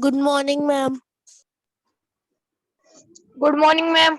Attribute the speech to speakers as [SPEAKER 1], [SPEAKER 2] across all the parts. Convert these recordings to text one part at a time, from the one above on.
[SPEAKER 1] Good morning, ma'am.
[SPEAKER 2] Good morning, ma'am.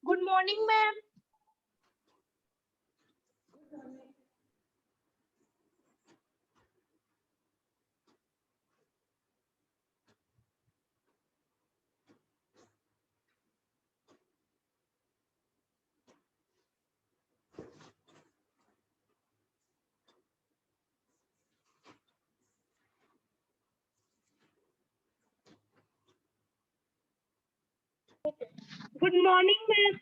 [SPEAKER 2] Good morning, ma'am. Good morning, ma'am.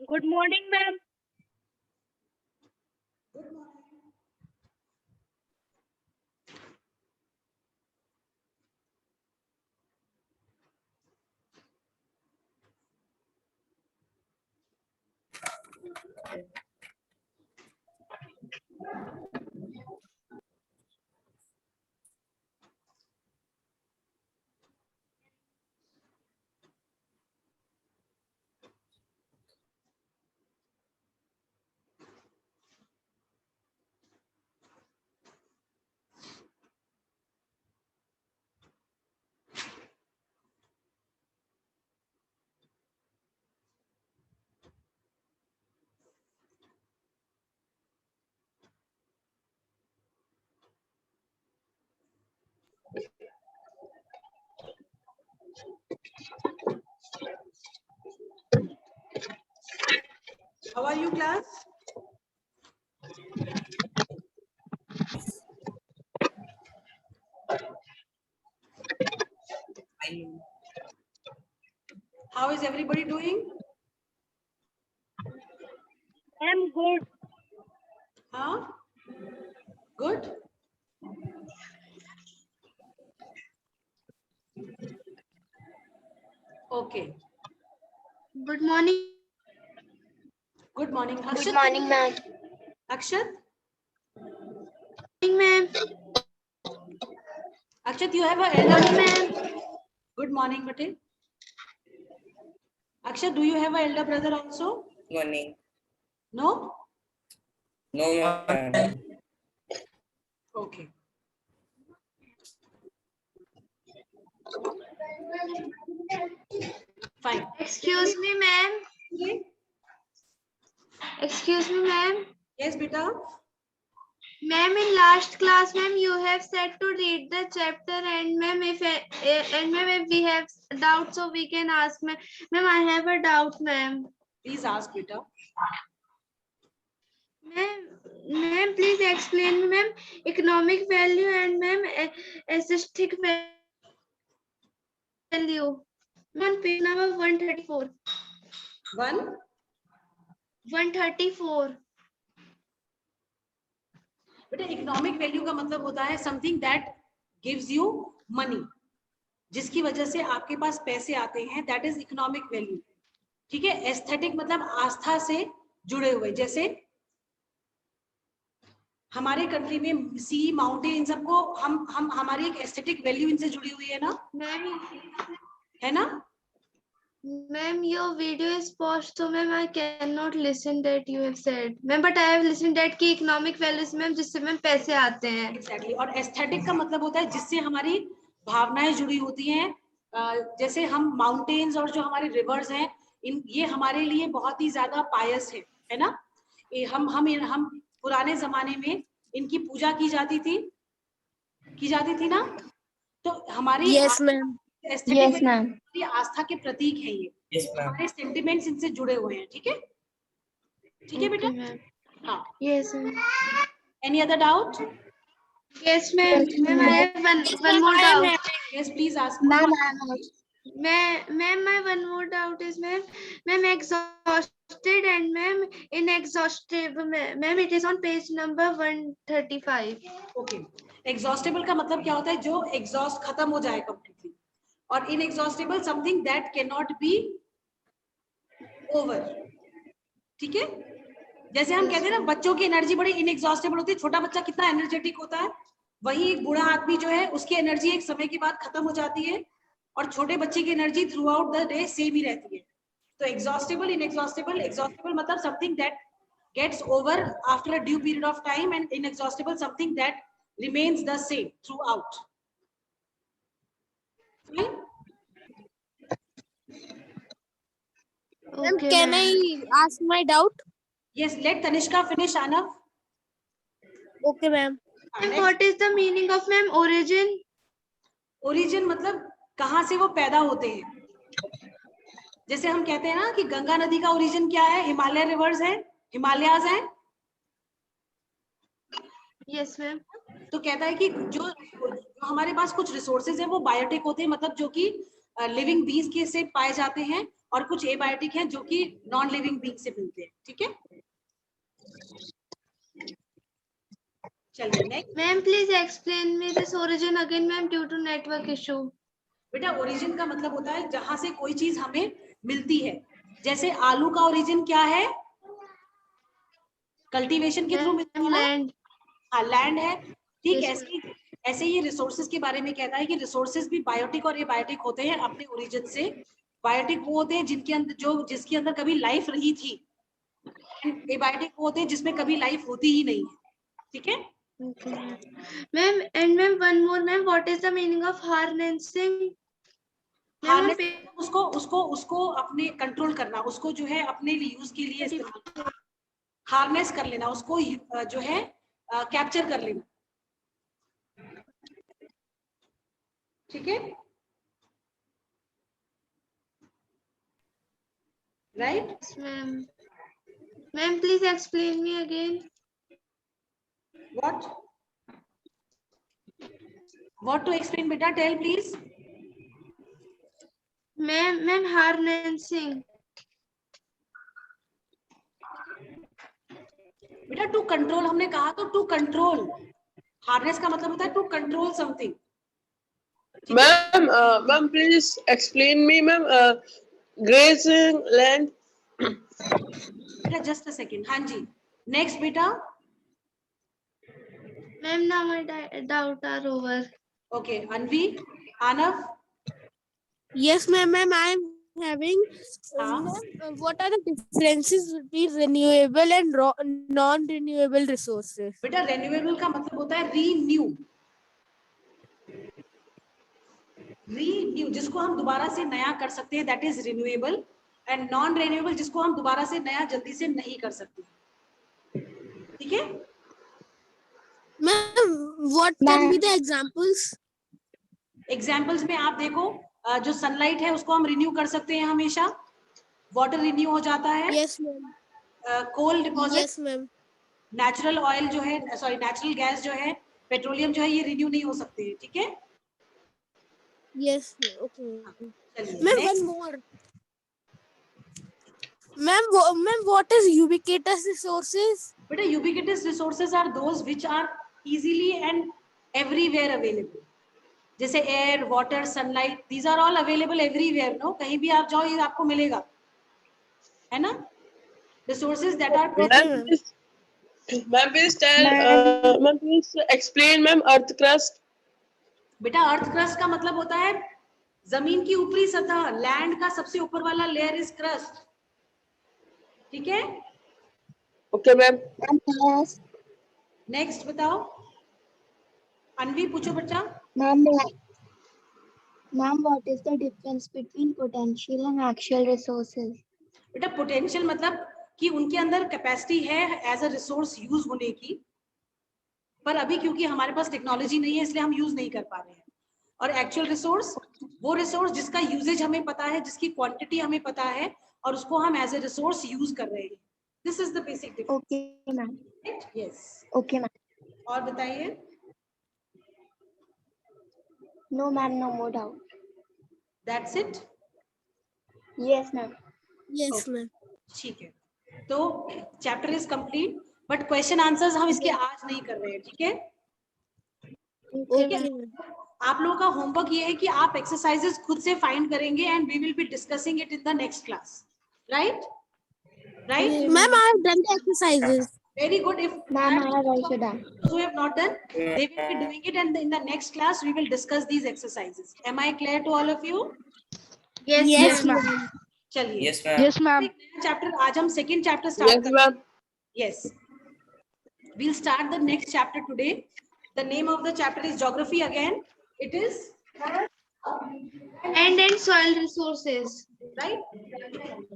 [SPEAKER 2] Good morning, ma'am.
[SPEAKER 3] How are you, class? How is everybody doing?
[SPEAKER 2] I'm good.
[SPEAKER 3] Huh? Good? Okay.
[SPEAKER 1] Good morning.
[SPEAKER 3] Good morning.
[SPEAKER 2] Good
[SPEAKER 3] Akshat?
[SPEAKER 2] morning, ma'am.
[SPEAKER 3] Akshat?
[SPEAKER 1] Ma'am.
[SPEAKER 3] Akshat, you have an elder brother? Good morning, Patel. Akshat, do you have an elder brother also?
[SPEAKER 4] Morning.
[SPEAKER 3] No?
[SPEAKER 4] No, ma'am.
[SPEAKER 3] Okay. Fine.
[SPEAKER 1] Excuse me, ma'am. Excuse me, ma'am.
[SPEAKER 3] Yes, beta.
[SPEAKER 1] Ma'am, in last class, ma'am, you have said to read the chapter, and ma'am, if we have doubt, so we can ask, ma'am. Ma'am, I have a doubt, ma'am.
[SPEAKER 3] Please ask, beta.
[SPEAKER 1] Ma'am, please explain, ma'am, economic value and ma'am, aesthetic value. On page number 134. 134.
[SPEAKER 3] बेटा economic value का मतलब होता है something that gives you money, जिसकी वजह से आपके पास पैसे आते हैं, दैट इज इकोनॉमिक वैल्यू. ठीक है. एस्थेटिक मतलब आस्था से जुड़े हुए, जैसे हमारे कंट्री में सी माउंटेन, इन सबको हम हमारी एक एस्थेटिक वैल्यू इनसे जुड़ी हुई है ना, है ना.
[SPEAKER 1] Ma'am, your video is paused, so ma'am, I cannot listen that you have said. Ma'am, but I have listened that की economic values ma'am, जिससे मैम पैसे आते हैं.
[SPEAKER 3] Exactly. और एस्थेटिक का मतलब होता है जिससे हमारी भावनाएं जुड़ी होती हैं. जैसे हम माउंटेन्स और जो हमारे रिवर्स हैं, ये हमारे लिए बहुत ही ज्यादा पायस है ना. ये हम पुराने जमाने में इनकी पूजा की जाती थी ना. तो हमारी
[SPEAKER 1] Yes, ma'am.
[SPEAKER 3] Aesthetic
[SPEAKER 2] ma'am.
[SPEAKER 3] आस्था के प्रतीक है ये.
[SPEAKER 4] Yes, ma'am.
[SPEAKER 3] हमारे सेंटिमेंट्स इनसे जुड़े हुए हैं. ठीक है. ठीक है बेटा?
[SPEAKER 1] Okay, ma'am.
[SPEAKER 3] हाँ,
[SPEAKER 1] Yes, ma'am.
[SPEAKER 3] Any other doubt?
[SPEAKER 1] Yes, ma'am. Ma'am, I have one more doubt.
[SPEAKER 3] Yes please ask.
[SPEAKER 1] Ma'am, my one more doubt is, ma'am, exhausted and ma'am, inexhaustible. Ma'am, it is on page number 135.
[SPEAKER 3] Okay, exhaustible का मतलब क्या होता है? जो exhaust खत्म हो जाए completely, और inexhaustible something that can not be over. ठीक है, जैसे हम कहते हैं ना बच्चों की एनर्जी बड़ी इनएग्जॉस्टेबल होती है, छोटा बच्चा कितना एनर्जेटिक होता है, वही एक बूढ़ा आदमी जो है उसकी एनर्जी एक समय के बाद खत्म हो जाती है, और छोटे बच्चे की energy throughout the day same ही रहती है। तो एग्जॉस्टेबल, इनएग्जॉस्टेबल, एग्जॉस्टेबल मतलब something that gets over after a due period of time, and inexhaustible something that remains the same throughout. Fine?
[SPEAKER 2] Ma'am,
[SPEAKER 1] Okay,
[SPEAKER 2] can
[SPEAKER 1] ma'am.
[SPEAKER 2] I ask my doubt?
[SPEAKER 3] Yes, let Tanishka finish, Anav.
[SPEAKER 2] Okay, ma'am.
[SPEAKER 1] Ma'am, what is the meaning of ma'am origin?
[SPEAKER 3] Origin मतलब कहाँ से वो पैदा होते हैं। जैसे हम कहते हैं ना कि गंगा नदी का ओरिजिन क्या है? हिमालय रिवर्स है, हिमालयाज है।
[SPEAKER 1] Yes, ma'am.
[SPEAKER 3] तो कहता है कि जो हमारे पास कुछ रिसोर्सेज है वो बायोटिक होते हैं, मतलब जो कि लिविंग बींग्स के से पाए जाते हैं, और कुछ एबायोटिक हैं जो कि नॉन लिविंग बींग से मिलते हैं। ठीक है, चलिए next.
[SPEAKER 1] Ma'am, please explain me this origin again, ma'am, due to network issue.
[SPEAKER 3] बेटा ओरिजिन का मतलब होता है जहां से कोई चीज हमें मिलती है। जैसे आलू का ओरिजिन क्या है? कल्टीवेशन के थ्रू मिलता है ना?
[SPEAKER 1] Land.
[SPEAKER 3] हाँ, लैंड है। ठीक,
[SPEAKER 1] Yes,
[SPEAKER 3] ऐसे ही रिसोर्सेज के बारे में कहता है कि रिसोर्सेज भी बायोटिक और एबायोटिक होते हैं अपने ओरिजिन से। बायोटिक वो होते हैं जिनके अंदर जिसके अंदर कभी लाइफ रही थी, एबायोटिक वो होते हैं जिसमें कभी लाइफ होती ही नहीं है। ठीक है,
[SPEAKER 1] Okay, ma'am. And ma'am, one more, ma'am. What is the meaning of harnessing?
[SPEAKER 3] Harness उसको उसको उसको अपने कंट्रोल करना, उसको जो है अपने यूज के लिए इस्तेमाल, हार्नेस कर लेना, उसको जो है कैप्चर कर लेना। ठीक है, right?
[SPEAKER 1] Yes, ma'am. Ma'am, please explain me again.
[SPEAKER 3] What to explain, beta? Tell please.
[SPEAKER 1] Ma'am, harnessing.
[SPEAKER 3] बेटा टू कंट्रोल हमने कहा, तो टू कंट्रोल, हार्नेस का मतलब होता है to control something.
[SPEAKER 5] Ma'am, please explain me, ma'am. Grazing land.
[SPEAKER 3] बेटा just a second. हाँ जी, नेक्स्ट बेटा।
[SPEAKER 1] Ma'am, now my doubt are over.
[SPEAKER 3] Okay, Anvi, Aanav.
[SPEAKER 2] Yes, ma'am. Ma'am, I am having.
[SPEAKER 3] हाँ,
[SPEAKER 2] What are the differences between renewable and non-renewable resources?
[SPEAKER 3] बेटा renewable का मतलब होता है रीन्यू, जिसको हम दोबारा से नया कर सकते हैं, that is renewable. And non renewable जिसको हम दोबारा से नया जल्दी से नहीं कर सकते। ठीक है,
[SPEAKER 2] Ma'am, what can be the examples?
[SPEAKER 3] Examples में आप देखो, जो सनलाइट है उसको हम रिन्यू कर सकते हैं हमेशा, वाटर रिन्यू हो जाता है।
[SPEAKER 2] Yes, ma'am.
[SPEAKER 3] Coal deposit,
[SPEAKER 2] Yes, ma'am.
[SPEAKER 3] Natural oil जो है, सॉरी नेचुरल गैस जो है, पेट्रोलियम जो है, ये रिन्यू नहीं हो सकते हैं। ठीक है,
[SPEAKER 2] Yes, okay.
[SPEAKER 3] चलिए
[SPEAKER 2] Ma'am,
[SPEAKER 3] next।
[SPEAKER 2] one more. Ma'am, what is ubiquitous resources?
[SPEAKER 3] बेटा ubiquitous resources are those which are easily and everywhere available, जैसे air, water, sunlight, these are all available everywhere. No, कहीं भी आप जाओ ये आपको मिलेगा, है ना? Resources that are present.
[SPEAKER 5] Ma'am, please tell. Ma'am, please explain, ma'am. Earth crust.
[SPEAKER 3] बेटा अर्थ क्रस्ट का मतलब होता है जमीन की ऊपरी सतह, लैंड का सबसे ऊपर वाला लेयर इज क्रस्ट। ठीक है,
[SPEAKER 5] Okay, ma'am.
[SPEAKER 3] नेक्स्ट बताओ, अनवी पूछो बच्चा।
[SPEAKER 6] Ma'am, what is the difference between potential and actual resources?
[SPEAKER 3] बेटा पोटेंशियल मतलब कि उनके अंदर कैपेसिटी है एज अ रिसोर्स यूज होने की, पर अभी क्योंकि हमारे पास टेक्नोलॉजी नहीं है इसलिए हम यूज नहीं कर पा रहे हैं। और एक्चुअल रिसोर्स वो रिसोर्स जिसका यूजेज हमें पता है, जिसकी क्वांटिटी हमें पता है, और उसको हम एज ए रिसोर्स यूज कर रहे हैं। This is the basic difference.
[SPEAKER 6] Okay, ma'am.
[SPEAKER 3] Right? Yes.
[SPEAKER 6] Okay, ma'am.
[SPEAKER 3] और बताइए.
[SPEAKER 6] No, ma'am, no more doubt.
[SPEAKER 3] That's it.
[SPEAKER 6] Yes, ma'am.
[SPEAKER 2] Yes, ma'am.
[SPEAKER 3] ठीक है. तो chapter is complete, but question answers हम इसके आज नहीं कर रहे हैं, ठीक है?
[SPEAKER 2] Okay, ma'am.
[SPEAKER 3] आप लोगों का होमवर्क ये है कि आप एक्सरसाइजेस खुद से फाइंड करेंगे and we will be discussing it in the next class. Right? Right?
[SPEAKER 2] Ma'am, I have done the exercises.
[SPEAKER 3] Very good. If
[SPEAKER 6] Ma'am, I have also done.
[SPEAKER 3] those who have not done, they will be doing it, and in the next class we will discuss these exercises. Am I clear to all of you?
[SPEAKER 2] Yes, ma'am.
[SPEAKER 3] चलिए.
[SPEAKER 4] Yes, ma'am.
[SPEAKER 2] Yes, ma'am.
[SPEAKER 3] Chapter आज हम second chapter start
[SPEAKER 5] Yes, ma'am.
[SPEAKER 3] Yes. We'll start the next chapter today. The name of the chapter is geography again. It is
[SPEAKER 1] And soil resources.
[SPEAKER 3] right.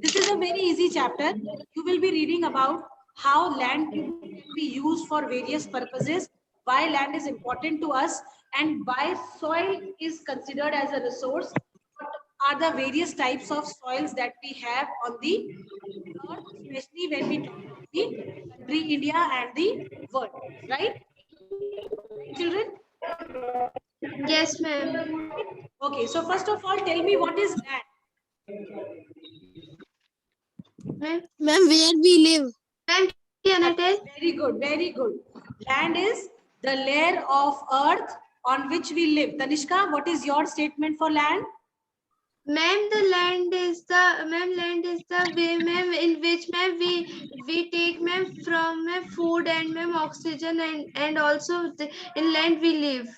[SPEAKER 3] This is a very easy chapter. You will be reading about how land can be used for various purposes, why land is important to us, and why soil is considered as a resource. What are the various types of soils that we have on the earth, especially when we talk about the country India and the world, right? Children?
[SPEAKER 1] Yes, ma'am.
[SPEAKER 3] Okay, so first of all, tell me what is land?
[SPEAKER 1] Ma'am,
[SPEAKER 2] Ma'am, where we live?
[SPEAKER 1] can I tell?
[SPEAKER 3] Very good, very good. Land is the layer of earth on which we live. Tanishka, what is your statement for land?
[SPEAKER 1] Ma'am, the land is the way, ma'am, in which, ma'am, we take, ma'am, from, ma'am, food and, ma'am, oxygen, and also in land we live.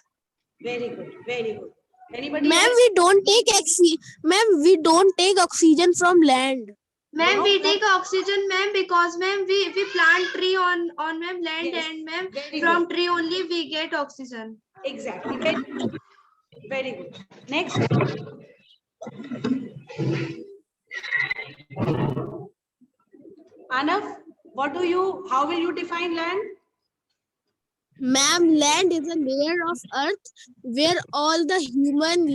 [SPEAKER 3] Very good, very good. Anybody
[SPEAKER 2] Ma'am,
[SPEAKER 3] else?
[SPEAKER 2] we don't take Ma'am, we don't take oxygen from land.
[SPEAKER 1] Ma'am,
[SPEAKER 3] No,
[SPEAKER 1] we
[SPEAKER 3] no.
[SPEAKER 1] take oxygen, ma'am, because, ma'am, we plant tree on, ma'am, land,
[SPEAKER 3] Yes,
[SPEAKER 1] and, ma'am,
[SPEAKER 3] very
[SPEAKER 1] from
[SPEAKER 3] good.
[SPEAKER 1] tree only we get oxygen.
[SPEAKER 3] Exactly. Very good. Very good. Next. Anav, how will you define land?
[SPEAKER 2] Ma'am, land is a layer of earth where all the human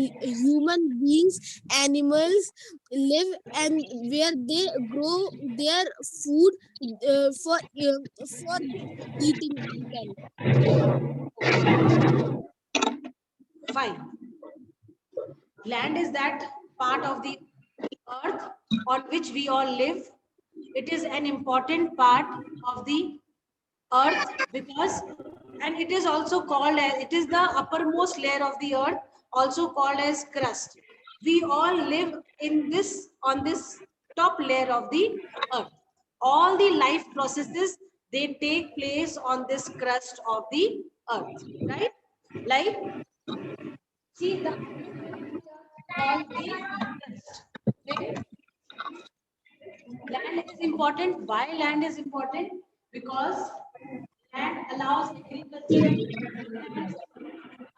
[SPEAKER 2] beings, animals live, and where they grow their food for eating them.
[SPEAKER 3] Fine. Land is that part of the earth on which we all live. It is an important part of the earth because, and it is also called as, it is the uppermost layer of the earth, also called as crust. We all live on this top layer of the earth. All the life processes, they take place on this crust of the earth, right? Like, see the called the crust. Okay? Land is important. Why land is important? Because land allows agriculture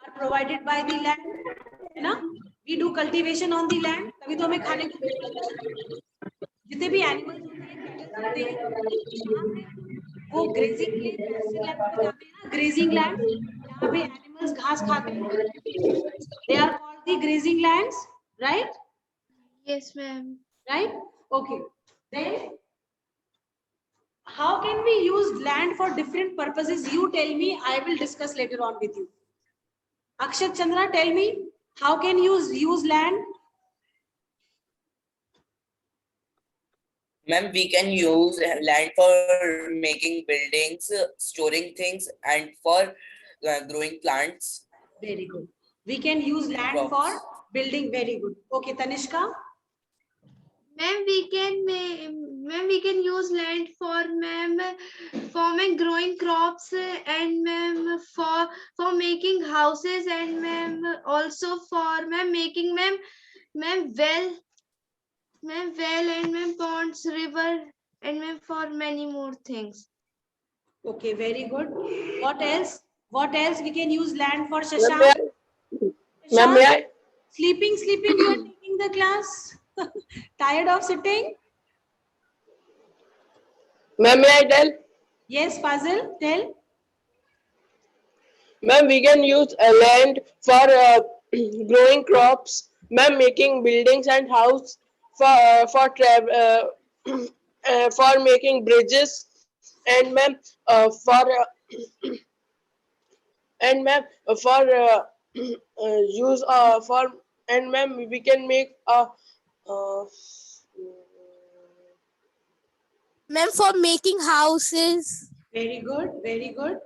[SPEAKER 3] are provided by the land. है ना? We do cultivation on the land. तभी तो हमें खाने को मिलता है. जितने भी animals होते हैं, वो grazing grazing land, जहाँ पे animals घास खाते हैं. They are called the grazing lands, right?
[SPEAKER 1] Yes, ma'am.
[SPEAKER 3] Right? Okay. Then, how can we use land for different purposes? You tell me, I will discuss later on with you. Akshat Chandra, tell me, how can you use land?
[SPEAKER 4] Ma'am, we can use land for making buildings, storing things, and for growing plants.
[SPEAKER 3] Very good. We can use land
[SPEAKER 4] Crops.
[SPEAKER 3] for building. Very good. Okay, Tanishka.
[SPEAKER 1] Ma'am, we can use land for, ma'am, growing crops, and, ma'am, for making houses, and, ma'am, also for, ma'am, making, ma'am, well, and, ma'am, ponds, river, and, ma'am, for many more things.
[SPEAKER 3] Okay, very good. What else? What else we can use land for,
[SPEAKER 5] Ma'am,
[SPEAKER 3] Shashank?
[SPEAKER 5] Ma'am, may I?
[SPEAKER 3] Sleeping, you are taking the class. Tired of sitting?
[SPEAKER 5] Ma'am, may I tell?
[SPEAKER 3] Yes, Fazil, tell.
[SPEAKER 5] Ma'am, we can use land for growing crops. Ma'am, making buildings and house for for making bridges, and ma'am, for and ma'am, for use for, and ma'am, we can make a uh,
[SPEAKER 2] Ma'am, for making houses.
[SPEAKER 3] Very good, very good,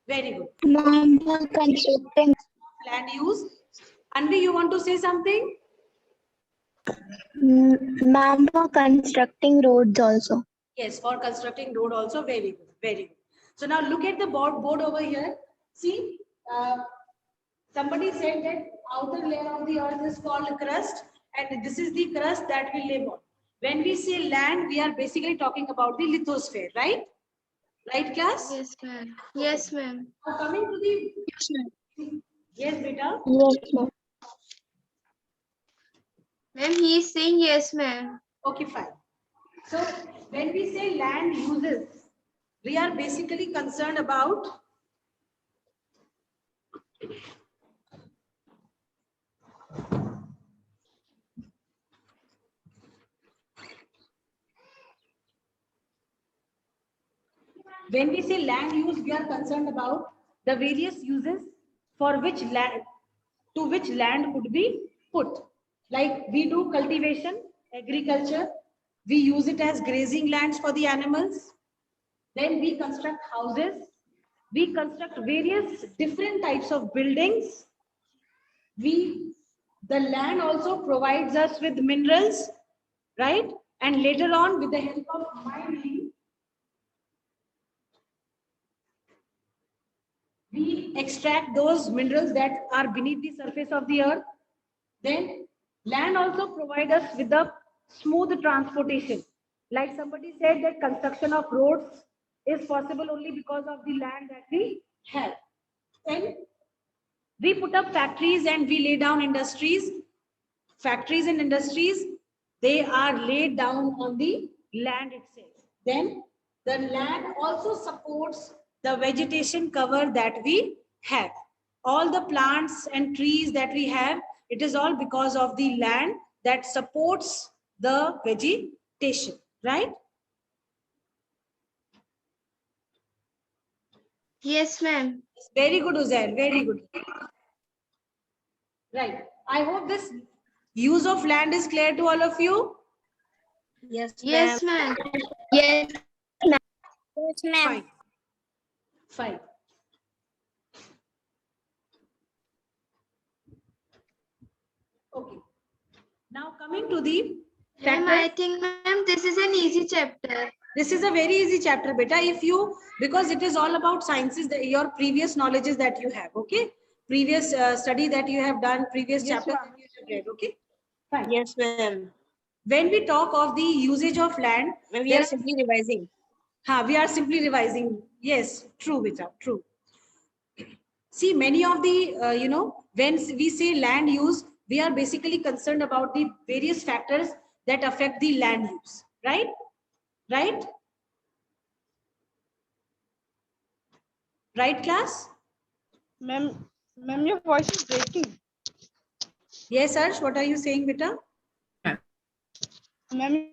[SPEAKER 3] very good.
[SPEAKER 6] Ma'am, for constructing.
[SPEAKER 3] Land use. Anvi, you want to say something?
[SPEAKER 6] Ma'am, for constructing roads also.
[SPEAKER 3] Yes, for constructing road also. Very good, very good. So now look at the board over here. See, somebody said that outer layer of the earth is called crust, and this is the crust that we live on. When we say land, we are basically talking about the lithosphere, right? Right, class?
[SPEAKER 1] Yes, ma'am. Yes, ma'am.
[SPEAKER 3] Now coming to the yes, beta.
[SPEAKER 6] Yes, ma'am.
[SPEAKER 1] Ma'am, he is saying yes, ma'am.
[SPEAKER 3] Okay, fine. So when we say land uses, we are basically concerned about when we say land use, we are concerned about the various uses for which land to which land could be put. Like we do cultivation, agriculture, we use it as grazing lands for the animals. Then we construct houses, we construct various different types of buildings. The land also provides us with minerals, right? And later on, with the help of mining, we extract those minerals that are beneath the surface of the earth. Then land also provides us with the smooth transportation. Like somebody said that construction of roads is possible only because of the land that we have. And we put up factories and we lay down industries. Factories and industries, they are laid down on the land itself. Then the land also supports the vegetation cover that we have. All the plants and trees that we have, it is all because of the land that supports the vegetation, right?
[SPEAKER 1] Yes, ma'am.
[SPEAKER 3] Very good, Uzair, very good. Right. I hope this use of land is clear to all of you.
[SPEAKER 2] Yes,
[SPEAKER 1] Yes, ma'am.
[SPEAKER 6] Yes.
[SPEAKER 2] Yes, ma'am.
[SPEAKER 3] Fine. Fine. Okay. Now coming to the
[SPEAKER 1] Ma'am, I
[SPEAKER 3] factors.
[SPEAKER 1] think, ma'am, this is an easy chapter.
[SPEAKER 3] This is a very easy chapter, beta. Because it is all about sciences, your previous knowledges that you have, okay? Previous study that you have done, previous chapter that you have read, okay? Fine.
[SPEAKER 2] Yes, ma'am.
[SPEAKER 3] When we talk of the usage of land,
[SPEAKER 2] We are simply revising.
[SPEAKER 3] we are simply revising. Yes, true, beta, true. See, many of the, when we say land use, we are basically concerned about the various factors that affect the land use, right? Right? Right, class?
[SPEAKER 2] Ma'am, your voice is breaking.
[SPEAKER 3] Yes, Harsh, what are you saying, beta?
[SPEAKER 2] Ma'am,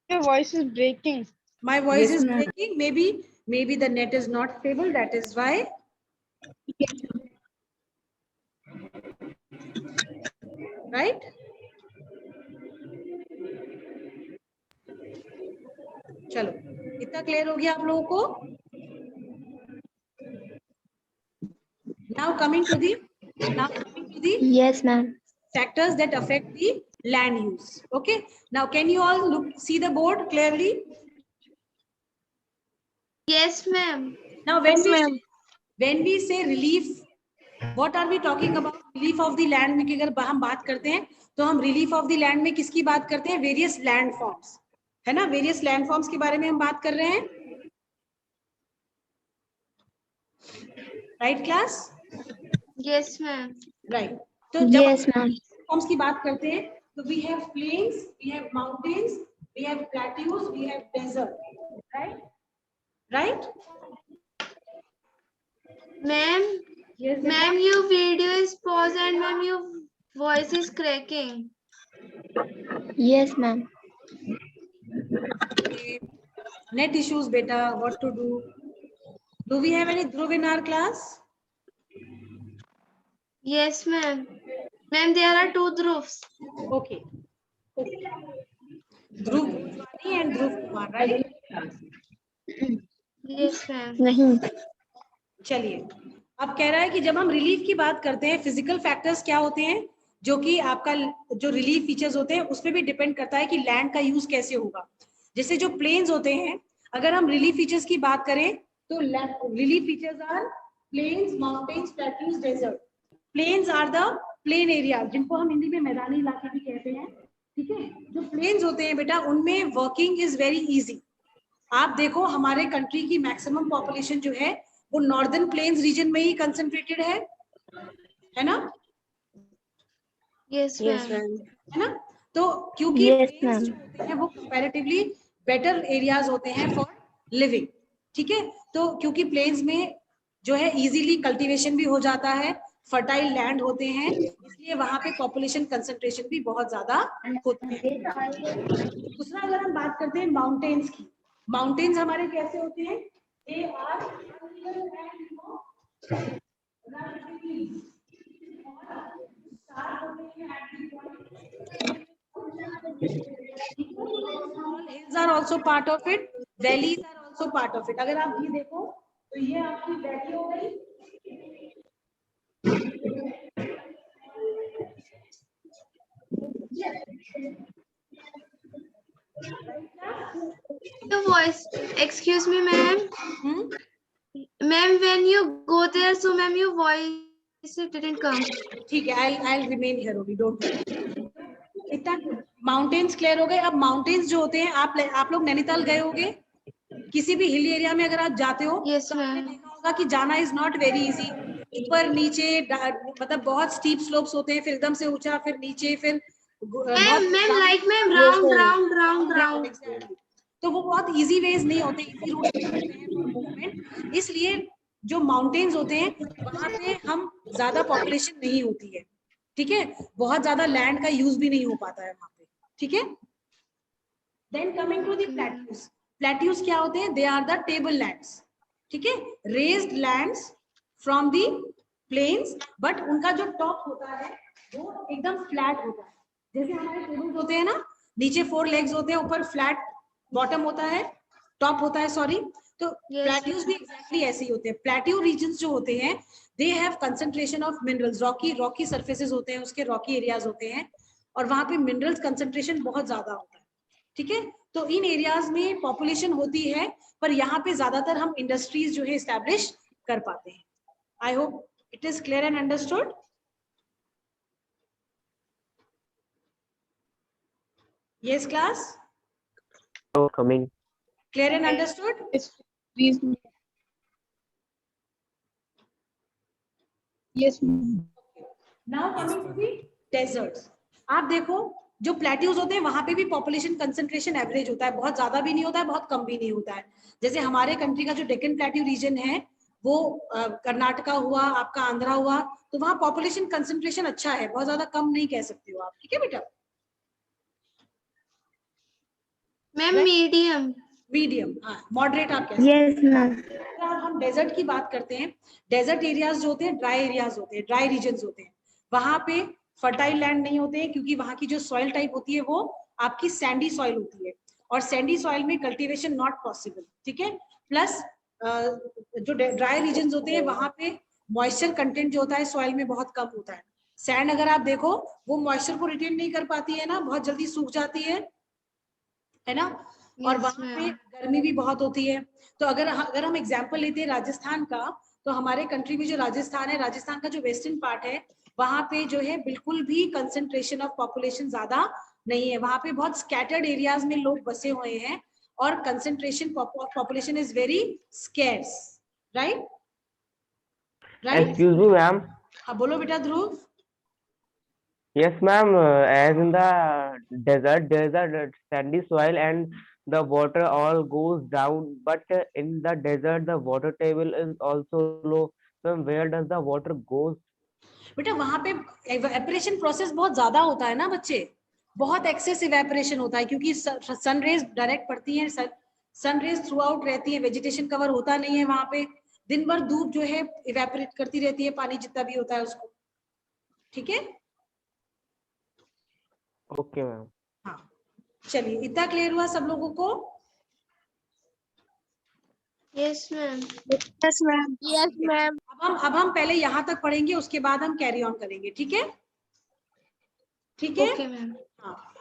[SPEAKER 2] your voice is breaking.
[SPEAKER 3] My voice is breaking. Maybe the net is not stable. That is why. Right? चलो इतना clear हो गया आप लोगों को? Now coming to the
[SPEAKER 6] Yes, ma'am.
[SPEAKER 3] factors that affect the land use. Okay. Now can you all see the board clearly?
[SPEAKER 1] Yes, ma'am.
[SPEAKER 3] Now when we say relief, what are we talking about? Relief of the land में अगर हम बात करते हैं तो हम relief of the land में किसकी बात करते हैं? Various landforms, है ना? Various landforms के बारे में हम बात कर रहे हैं. Right, class?
[SPEAKER 1] Yes, ma'am.
[SPEAKER 3] Right. तो जब
[SPEAKER 6] Yes, ma'am.
[SPEAKER 3] landforms की बात करते हैं तो we have plains, we have mountains, we have plateaus, we have desert. Right? Right?
[SPEAKER 1] Ma'am,
[SPEAKER 3] Yes,
[SPEAKER 1] ma'am, your video is paused and ma'am, your voice is cracking.
[SPEAKER 6] Yes, ma'am.
[SPEAKER 3] Net issues, beta. What to do? Do we have any Dhruv in our class?
[SPEAKER 1] Yes, ma'am. Ma'am, there are 2 Dhruvs.
[SPEAKER 3] Okay. Okay. Dhruv Bhojwani and Dhruv Kumar, right?
[SPEAKER 1] Yes, ma'am.
[SPEAKER 6] नहीं.
[SPEAKER 3] चलिए, अब कह रहा है कि जब हम relief की बात करते हैं, फिजिकल फैक्टर्स क्या होते हैं जो कि आपका जो रिलीफ फीचर्स होते हैं उस पर भी डिपेंड करता है कि लैंड का यूज कैसे होगा. जैसे जो प्लेन्स होते हैं, अगर हम रिलीफ फीचर्स की बात करें तो relief features are plains, mountains, plateaus, desert. Plains are the plain area, जिनको हम हिंदी में मैदानी इलाके भी कहते हैं. ठीक है, जो प्लेन्स होते हैं बेटा, उनमें वर्किंग इज वेरी इजी. आप देखो हमारे कंट्री की मैक्सिमम पॉपुलेशन जो है वो नॉर्दर्न प्लेन्स रीजन में ही कंसंट्रेटेड है ना?
[SPEAKER 1] Yes,
[SPEAKER 5] Yes,
[SPEAKER 1] ma'am.
[SPEAKER 5] ma'am.
[SPEAKER 3] है ना? तो क्योंकि
[SPEAKER 6] Yes,
[SPEAKER 3] plains
[SPEAKER 6] ma'am.
[SPEAKER 3] जो होते हैं वो कंपैरेटिवली बेटर एरियाज होते हैं फॉर लिविंग. ठीक है, तो क्योंकि प्लेन्स में जो है इजीली कल्टीवेशन भी हो जाता है, फर्टाइल लैंड होते हैं, इसलिए वहां पे पॉपुलेशन कंसंट्रेशन भी बहुत ज्यादा होता है. दूसरा, अगर हम बात करते हैं माउंटेन्स की, माउंटेन्स हमारे कैसे होते हैं? They are uneven and small hills are also part of it, valleys are also part of it. अगर आप ये देखो तो ये आपकी वैली हो गई,
[SPEAKER 1] Your voice. Excuse me, ma'am. Ma'am, when you go there, so ma'am, your voice didn't come.
[SPEAKER 3] ठीक है, I'll remain here only, don't worry. इतना माउंटेन्स क्लियर हो गए. अब माउंटेन्स जो होते हैं, आप लोग नैनीताल गए होंगे, किसी भी हिल एरिया में अगर आप जाते हो
[SPEAKER 1] Yes,
[SPEAKER 3] तो आपने
[SPEAKER 1] ma'am.
[SPEAKER 3] देखा होगा कि जाना इज नॉट वेरी इजी. ऊपर नीचे मतलब बहुत स्टीप स्लोप्स होते हैं, फिर एकदम से ऊंचा, फिर नीचे, फिर
[SPEAKER 1] Ma'am, like ma'am,
[SPEAKER 5] Yes,
[SPEAKER 1] round,
[SPEAKER 5] ma'am.
[SPEAKER 1] round, round, round.
[SPEAKER 3] Exactly. तो वो बहुत इजी वेज नहीं होते, इजी रूट नहीं होते हैं फॉर मूवमेंट. इसलिए जो माउंटेन्स होते हैं वहां पे हम ज्यादा पॉपुलेशन नहीं होती है. ठीक है, बहुत ज्यादा लैंड का यूज भी नहीं हो पाता है वहां पे. ठीक है, then coming to the plateaus. Plateaus क्या होते हैं? They are the table lands. ठीक है, raised lands from the plains, but उनका जो टॉप होता है वो एकदम फ्लैट होता है. जैसे हमारे टेबल्स होते हैं ना, नीचे 4 लेग्स होते हैं, ऊपर फ्लैट बॉटम होता है, टॉप होता है, सॉरी. तो
[SPEAKER 1] Yes.
[SPEAKER 3] प्लेट्यूज भी एग्जैक्टली ऐसे ही होते हैं. प्लेट्यू रीजन्स जो होते हैं, they have concentration of minerals. Rocky surfaces होते हैं, उसके रॉकी एरियाज होते हैं, और वहां पे मिनरल्स कंसंट्रेशन बहुत ज्यादा होता है. ठीक है, तो इन एरियाज में पॉपुलेशन होती है, पर यहाँ पे ज्यादातर हम इंडस्ट्रीज जो है एस्टैब्लिश कर पाते हैं. I hope it is clear and understood. Yes, class?
[SPEAKER 7] Oh, coming.
[SPEAKER 3] Clear and understood?
[SPEAKER 5] Yes, please. Yes, ma'am.
[SPEAKER 3] Now coming to the deserts. आप देखो जो प्लेट्यूज होते हैं वहां पे भी पॉपुलेशन कंसंट्रेशन एवरेज होता है, बहुत ज्यादा भी नहीं होता है, बहुत कम भी नहीं होता है. जैसे हमारे कंट्री का जो डेक्कन प्लेट्यू रीजन है वो कर्नाटका हुआ, आपका आंध्रा हुआ, तो वहां पॉपुलेशन कंसंट्रेशन अच्छा है, बहुत ज्यादा कम नहीं कह सकते हो आप. ठीक है बेटा,
[SPEAKER 1] Ma'am, medium.
[SPEAKER 3] मीडियम, हाँ, मॉडरेट आप कह सकते
[SPEAKER 6] Yes, ma'am.
[SPEAKER 3] हैं. अगर हम डेजर्ट की बात करते हैं, डेजर्ट एरियाज जो होते हैं ड्राई एरियाज होते हैं, ड्राई रीजन्स होते हैं. वहां पे फर्टाइल लैंड नहीं होते हैं, क्योंकि वहां की जो सॉइल टाइप होती है वो आपकी सैंडी सॉइल होती है, और सैंडी सॉइल में कल्टीवेशन नॉट पॉसिबल. ठीक है, प्लस जो ड्राई रीजन्स होते हैं वहां पे मॉइस्चर कंटेंट जो होता है सॉइल में बहुत कम होता है. सैंड अगर आप देखो वो मॉइस्चर को रिटेन नहीं कर पाती है ना, बहुत जल्दी सूख जाती है ना, और
[SPEAKER 1] Yes,
[SPEAKER 3] वहां पे
[SPEAKER 1] ma'am.
[SPEAKER 3] गर्मी भी बहुत होती है. तो अगर हम एग्जांपल लेते हैं राजस्थान का, तो हमारे कंट्री में जो राजस्थान है, राजस्थान का जो वेस्टर्न पार्ट है, वहां पे जो है बिल्कुल भी कंसंट्रेशन ऑफ पॉपुलेशन ज्यादा नहीं है. वहां पे बहुत स्कैटर्ड एरियाज में लोग बसे हुए हैं, और concentration population is very scarce. Right?
[SPEAKER 7] Excuse me, ma'am.
[SPEAKER 3] हाँ, बोलो बेटा ध्रुव.
[SPEAKER 7] Yes, ma'am. As in the desert, there is a sandy soil and the water all goes down. But in the desert, the water table is also low. So where does the water goes?
[SPEAKER 3] बेटा वहां पे evaporation process बहुत ज्यादा होता है ना बच्चे, बहुत एक्सेस इवेपोरेशन होता है, क्योंकि सन रेज डायरेक्ट पड़ती है सनरेज थ्रू आउट रहती है, वेजिटेशन कवर होता नहीं है वहां पे, दिन भर धूप जो है इवेपोरेट करती रहती है पानी जितना भी होता है उसको, ठीक है।
[SPEAKER 7] Okay ma'am.
[SPEAKER 3] हाँ चलिए, इतना क्लियर हुआ सब लोगों को?
[SPEAKER 1] Yes, ma'am.
[SPEAKER 2] Yes, ma'am. Yes, ma'am.
[SPEAKER 3] अब हम पहले यहाँ तक पढ़ेंगे, उसके बाद हम कैरी ऑन करेंगे, ठीक है? ठीक है।
[SPEAKER 1] Okay, ma'am.
[SPEAKER 3] हाँ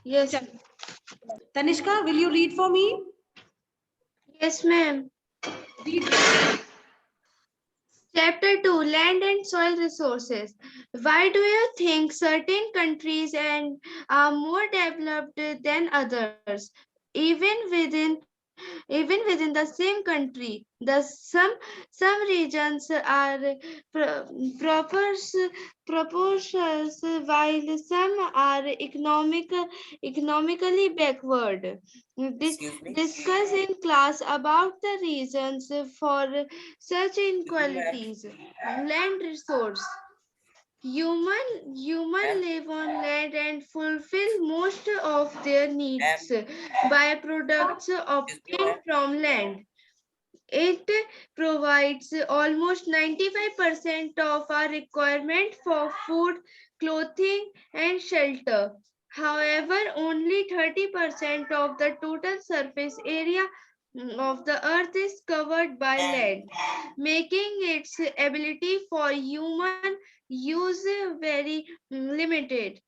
[SPEAKER 1] Yes.
[SPEAKER 3] Tanishka, will you read for me?
[SPEAKER 1] Yes, ma'am. Chapter 2, Land and Soil Resources. Why do you think certain countries and are more developed than others? Even within the same country, some regions are proportions while some are economically backward.
[SPEAKER 4] Excuse me.
[SPEAKER 1] Discuss in class about the reasons for such inequalities. Land resource. Human live on land and fulfill most of their needs by products obtained from land. It provides almost 95% of our requirement for food, clothing, and shelter. However, only 30% of the total surface area of the earth is covered by land, making its ability for human use very limited.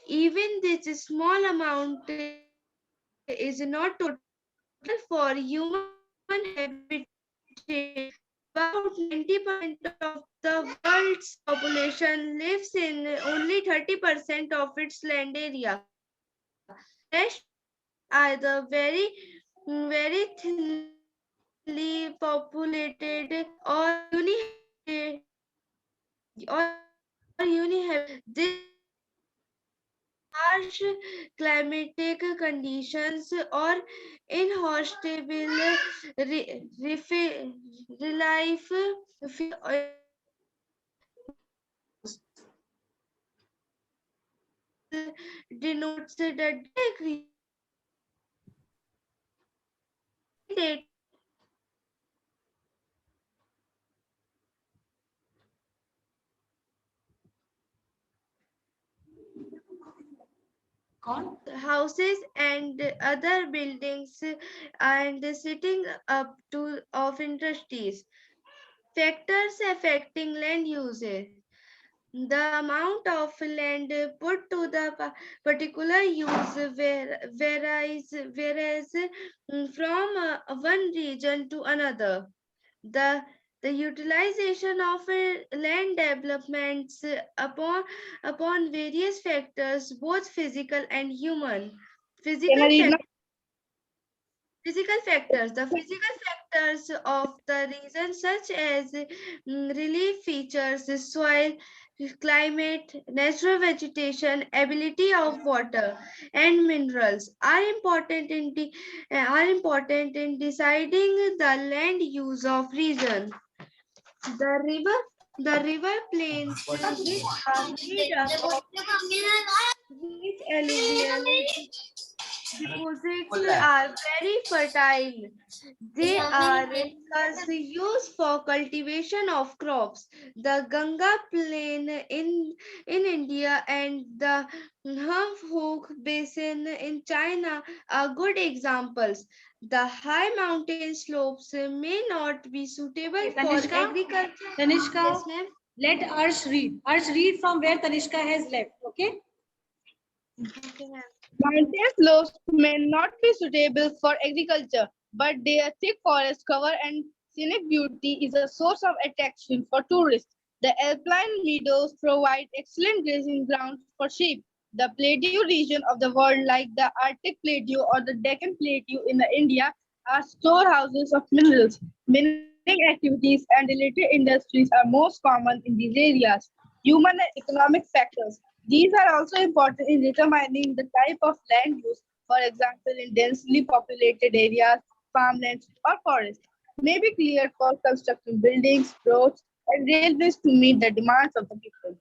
[SPEAKER 1] Even this small amount is not total for human habitation. About 90% of the world's population lives in only 30% of its land area. Rest are either very thinly populated or uninhabited. This harsh climatic conditions or inhospitable life denotes the direct
[SPEAKER 3] कौन?
[SPEAKER 1] houses and other buildings and sitting up to of industries. Factors affecting land uses. The amount of land put to the particular use varies from one region to another. The the utilization of land developments upon various factors, both physical and human. Physical factors. The physical factors of the region, such as relief features, soil, climate, natural vegetation, ability of water, and minerals, are important in deciding the land use of region. The river plains, which are made up of rich alluvial deposits, are very fertile. They are thus used for cultivation of crops. The Ganga plain in India and the Humhook basin in China are good examples. The high mountain slopes may not be suitable for
[SPEAKER 3] Tanishka?
[SPEAKER 1] agriculture.
[SPEAKER 3] Tanishka,
[SPEAKER 1] Yes, ma'am.
[SPEAKER 3] let Arsh read. Arsh, read from where Tanishka has left, okay?
[SPEAKER 1] Okay, ma'am.
[SPEAKER 5] Mountain slopes may not be suitable for agriculture, but their thick forest cover and scenic beauty is a source of attraction for tourists. The alpine meadows provide excellent grazing grounds for sheep. The plateau region of the world, like the Arctic plateau or the Deccan plateau in India, are storehouses of minerals. Mining activities and related industries are most common in these areas. Human and economic factors. These are also important in determining the type of land use, for example, in densely populated areas, farmlands, or forests, may be cleared for constructing buildings, roads, and railways to meet the demands of the people.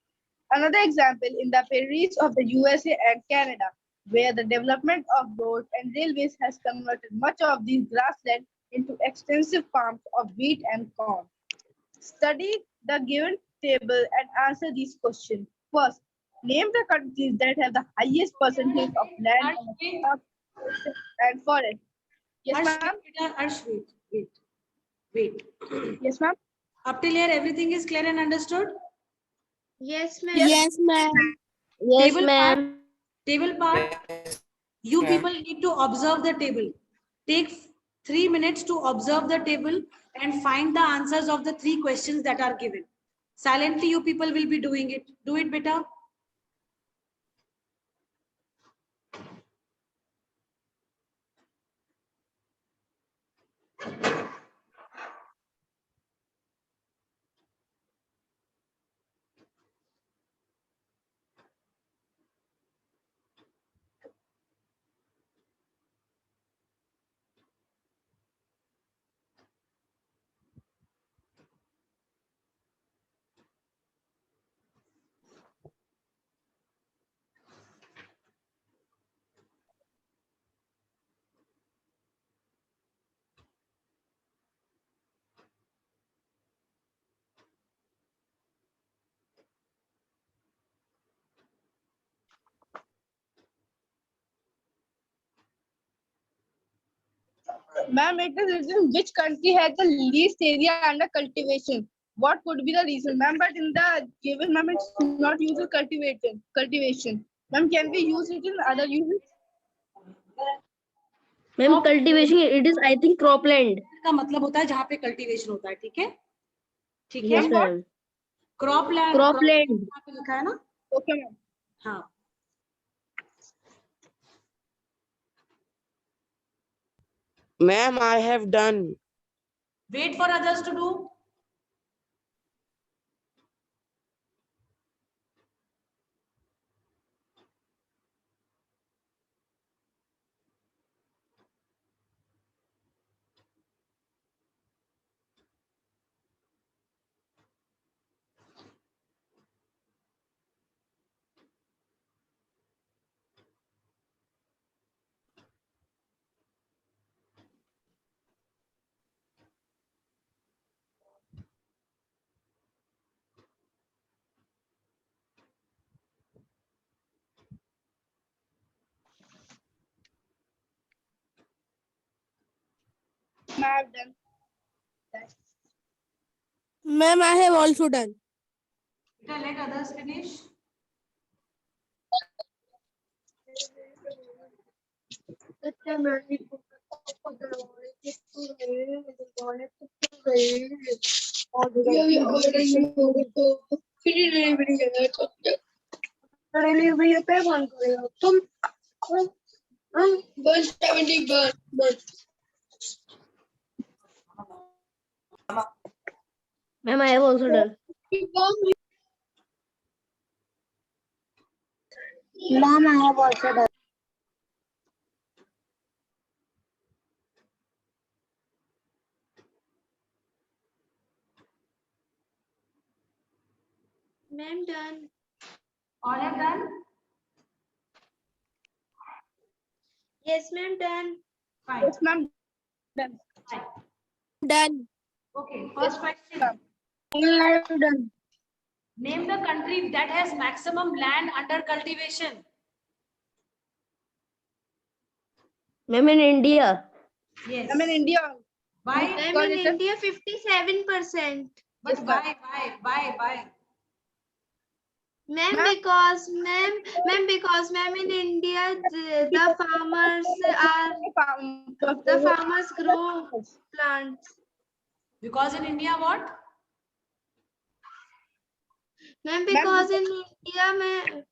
[SPEAKER 5] Another example in the prairies of the USA and Canada, where the development of roads and railways has converted much of these grassland into extensive farms of wheat and corn. Study the given table and answer these questions. First, name the countries that have the highest percentage of land and forest. Yes,
[SPEAKER 3] Harsh,
[SPEAKER 5] ma'am.
[SPEAKER 3] Harsh, wait.
[SPEAKER 5] Yes, ma'am.
[SPEAKER 3] Up till here, everything is clear and understood?
[SPEAKER 1] Yes, ma'am.
[SPEAKER 2] Yes, ma'am.
[SPEAKER 6] Yes,
[SPEAKER 3] Table
[SPEAKER 6] ma'am.
[SPEAKER 3] Table part, you
[SPEAKER 4] ma'am.
[SPEAKER 3] people need to observe the table. Take 3 minutes to observe the table and find the answers of the 3 questions that are given. Silently, you people will be doing it. Do it, beta.
[SPEAKER 5] Ma'am, it is written which country has the least area under cultivation. What could be the reason, ma'am? But in the given, ma'am, it's not used cultivation. Cultivation. Ma'am, can we use it in other uses?
[SPEAKER 6] Ma'am, cultivation, it is, I think, cropland.
[SPEAKER 3] का मतलब होता है जहाँ पे cultivation होता है, ठीक है? ठीक है?
[SPEAKER 6] Yes, ma'am.
[SPEAKER 3] Cropland.
[SPEAKER 6] Cropland.
[SPEAKER 3] यहाँ पे लिखा है ना?
[SPEAKER 5] Okay, ma'am.
[SPEAKER 3] हाँ.
[SPEAKER 8] Ma'am, I have done.
[SPEAKER 3] Wait for others to do.
[SPEAKER 5] Ma'am, I have done.
[SPEAKER 2] Ma'am, I have also done.
[SPEAKER 3] Let others finish.
[SPEAKER 6] Ma'am, I have also done. Ma'am, I have also done.
[SPEAKER 1] Ma'am, done.
[SPEAKER 3] All have done?
[SPEAKER 1] Yes, ma'am, done.
[SPEAKER 3] Fine.
[SPEAKER 5] Yes, ma'am. Done.
[SPEAKER 3] Fine.
[SPEAKER 2] Done.
[SPEAKER 3] Okay, first question.
[SPEAKER 6] I have done.
[SPEAKER 3] Name the country that has maximum land under cultivation.
[SPEAKER 6] Ma'am, in India.
[SPEAKER 3] Yes.
[SPEAKER 5] I'm in India.
[SPEAKER 3] Why?
[SPEAKER 1] Ma'am,
[SPEAKER 5] Because
[SPEAKER 1] in
[SPEAKER 5] it's a-
[SPEAKER 1] India, 57%.
[SPEAKER 3] But
[SPEAKER 5] Yes,
[SPEAKER 3] why?
[SPEAKER 1] Ma'am,
[SPEAKER 5] Ma'am?
[SPEAKER 1] because ma'am, in India, the farmers grow plants.
[SPEAKER 3] Because in India, what?
[SPEAKER 1] Ma'am, because in India,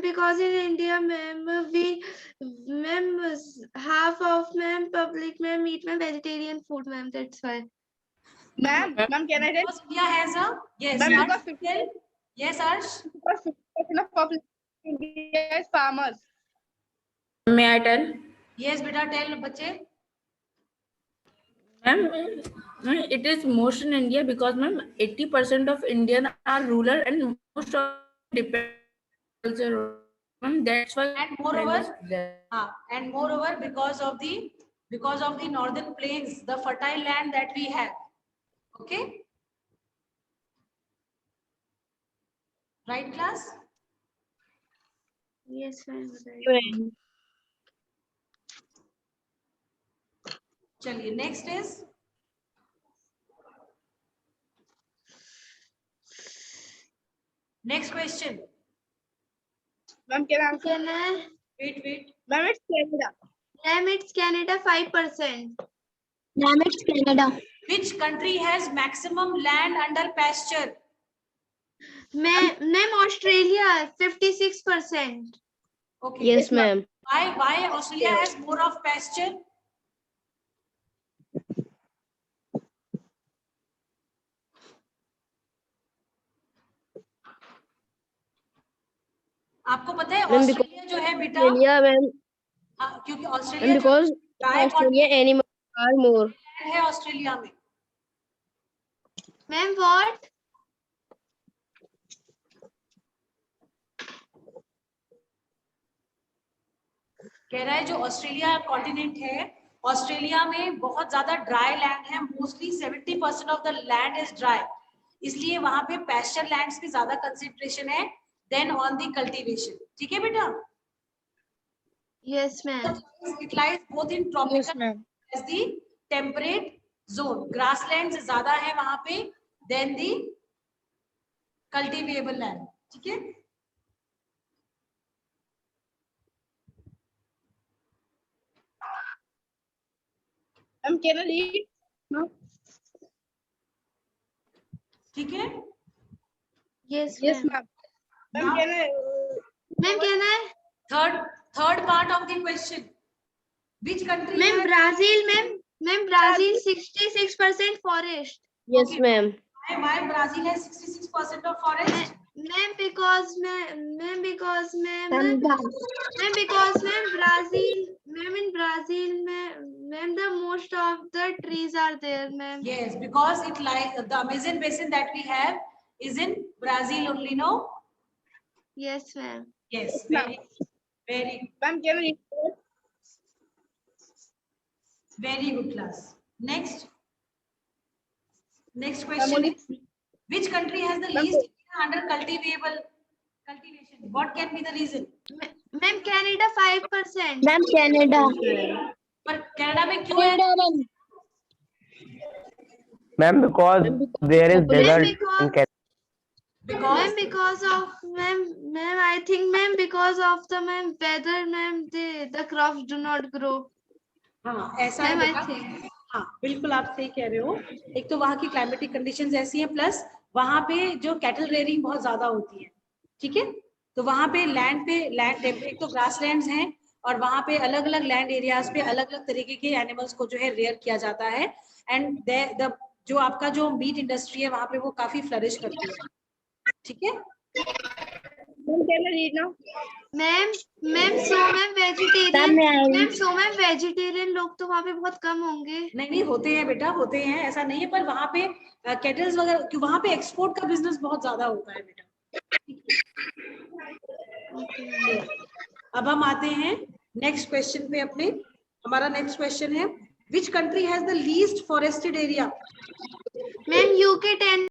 [SPEAKER 1] because in India, half of public, eat vegetarian food, ma'am. That's why.
[SPEAKER 5] Ma'am, can I tell?
[SPEAKER 3] Because India has a yes.
[SPEAKER 5] Ma'am,
[SPEAKER 3] Harsh,
[SPEAKER 5] because
[SPEAKER 3] tell. Yes, Harsh.
[SPEAKER 5] Because 50% of population in India is farmers.
[SPEAKER 9] May I tell?
[SPEAKER 3] Yes, beta, tell बच्चे.
[SPEAKER 9] Ma'am, it is most in India because ma'am 80% of Indian are rural and most of depend on agriculture. Ma'am, that's why.
[SPEAKER 3] And moreover, because of the northern plains, the fertile land that we have. Okay. Right, class?
[SPEAKER 1] Yes, ma'am.
[SPEAKER 3] Chaliye, next is next question.
[SPEAKER 5] Ma'am, can I answer?
[SPEAKER 1] Can I?
[SPEAKER 3] Wait.
[SPEAKER 5] Ma'am, it's Canada.
[SPEAKER 1] Ma'am, it's Canada 5%.
[SPEAKER 6] Ma'am, it's Canada.
[SPEAKER 3] Which country has maximum land under pasture?
[SPEAKER 1] Ma'am, Australia 56%.
[SPEAKER 3] Okay.
[SPEAKER 8] Yes, ma'am.
[SPEAKER 3] Why Australia has more of pasture? आपको पता है
[SPEAKER 8] Ma'am,
[SPEAKER 3] Australia जो है बेटा,
[SPEAKER 8] Australia, ma'am.
[SPEAKER 3] क्योंकि
[SPEAKER 8] And
[SPEAKER 3] Australia जो
[SPEAKER 8] because
[SPEAKER 3] dry
[SPEAKER 8] Australia animals are more.
[SPEAKER 3] continent है Australia में.
[SPEAKER 1] Ma'am, what?
[SPEAKER 3] कह रहा है जो ऑस्ट्रेलिया कॉन्टिनेंट है, ऑस्ट्रेलिया में बहुत ज्यादा ड्राई लैंड है, mostly 70% of the land is dry, इसलिए वहां पे पैस्चर लैंड्स की ज्यादा कंसंट्रेशन है देन ऑन द कल्टीवेशन. ठीक है बेटा?
[SPEAKER 1] Yes, ma'am.
[SPEAKER 3] It lies both in tropical as the temperate zone. Grasslands ज्यादा है वहां पे than the cultivable land. ठीक है?
[SPEAKER 5] Ma'am, can I read? No.
[SPEAKER 3] ठीक है?
[SPEAKER 1] Yes,
[SPEAKER 5] Yes,
[SPEAKER 1] ma'am.
[SPEAKER 5] ma'am. Ma'am,
[SPEAKER 3] Now-
[SPEAKER 5] can I?
[SPEAKER 1] Ma'am, can I?
[SPEAKER 3] Third part of the question. Which country?
[SPEAKER 1] Ma'am,
[SPEAKER 3] has-
[SPEAKER 1] Brazil, ma'am, Brazil 66% forest.
[SPEAKER 8] Yes,
[SPEAKER 3] Okay.
[SPEAKER 8] ma'am.
[SPEAKER 3] Why Brazil has 66% of forest?
[SPEAKER 1] Ma'am, because ma'am, because ma'am,
[SPEAKER 6] Canada.
[SPEAKER 1] ma'am, because ma'am, Brazil, ma'am, in Brazil, ma'am, the most of the trees are there, ma'am.
[SPEAKER 3] Yes, because it lies, the Amazon basin that we have is in Brazil only, no?
[SPEAKER 1] Yes, ma'am.
[SPEAKER 3] Yes,
[SPEAKER 5] Ma'am.
[SPEAKER 3] very
[SPEAKER 5] Ma'am, can I read?
[SPEAKER 3] very good class. Next
[SPEAKER 5] Ma'am,
[SPEAKER 3] question.
[SPEAKER 5] only
[SPEAKER 3] Which country has the
[SPEAKER 5] Ma'am,
[SPEAKER 3] least area under cultivation? What can be the reason?
[SPEAKER 1] Ma'am, Canada 5%.
[SPEAKER 6] Ma'am, Canada.
[SPEAKER 3] पर Canada में क्यों है?
[SPEAKER 7] Ma'am, because there is desert in
[SPEAKER 1] because-
[SPEAKER 7] Canada.
[SPEAKER 3] Because
[SPEAKER 1] Ma'am, because of ma'am, I think ma'am, because of the ma'am weather, ma'am, the crops do not grow.
[SPEAKER 3] हाँ ऐसा है
[SPEAKER 1] Ma'am, I
[SPEAKER 3] बेटा.
[SPEAKER 1] think.
[SPEAKER 3] हाँ बिल्कुल आप सही कह रहे हो. एक तो वहाँ की क्लाइमेटिक कंडीशंस ऐसी हैं, प्लस वहाँ पे जो कैटल रेयरिंग बहुत ज्यादा होती है. ठीक है? तो वहाँ पे लैंड एक तो ग्रास लैंड्स हैं और वहाँ पे अलग अलग लैंड एरियाज पे अलग अलग तरीके के एनिमल्स को जो है रेयर किया जाता है. एंड द जो आपका जो मीट इंडस्ट्री है वहाँ पे वो काफी फ्लरिश करती है. ठीक है?
[SPEAKER 5] Ma'am, can I read now?
[SPEAKER 1] Ma'am, so ma'am vegetarian, ma'am, so ma'am vegetarian लोग तो वहाँ पे बहुत कम होंगे.
[SPEAKER 3] नहीं होते हैं बेटा, होते हैं, ऐसा नहीं है, पर वहाँ पे कैटल्स वगैरह क्यों वहाँ पे एक्सपोर्ट का बिजनेस बहुत ज्यादा होता है बेटा. अब हम आते हैं नेक्स्ट क्वेश्चन पे अपने. हमारा नेक्स्ट क्वेश्चन है, which country has the least forested area?
[SPEAKER 1] Ma'am, UK 10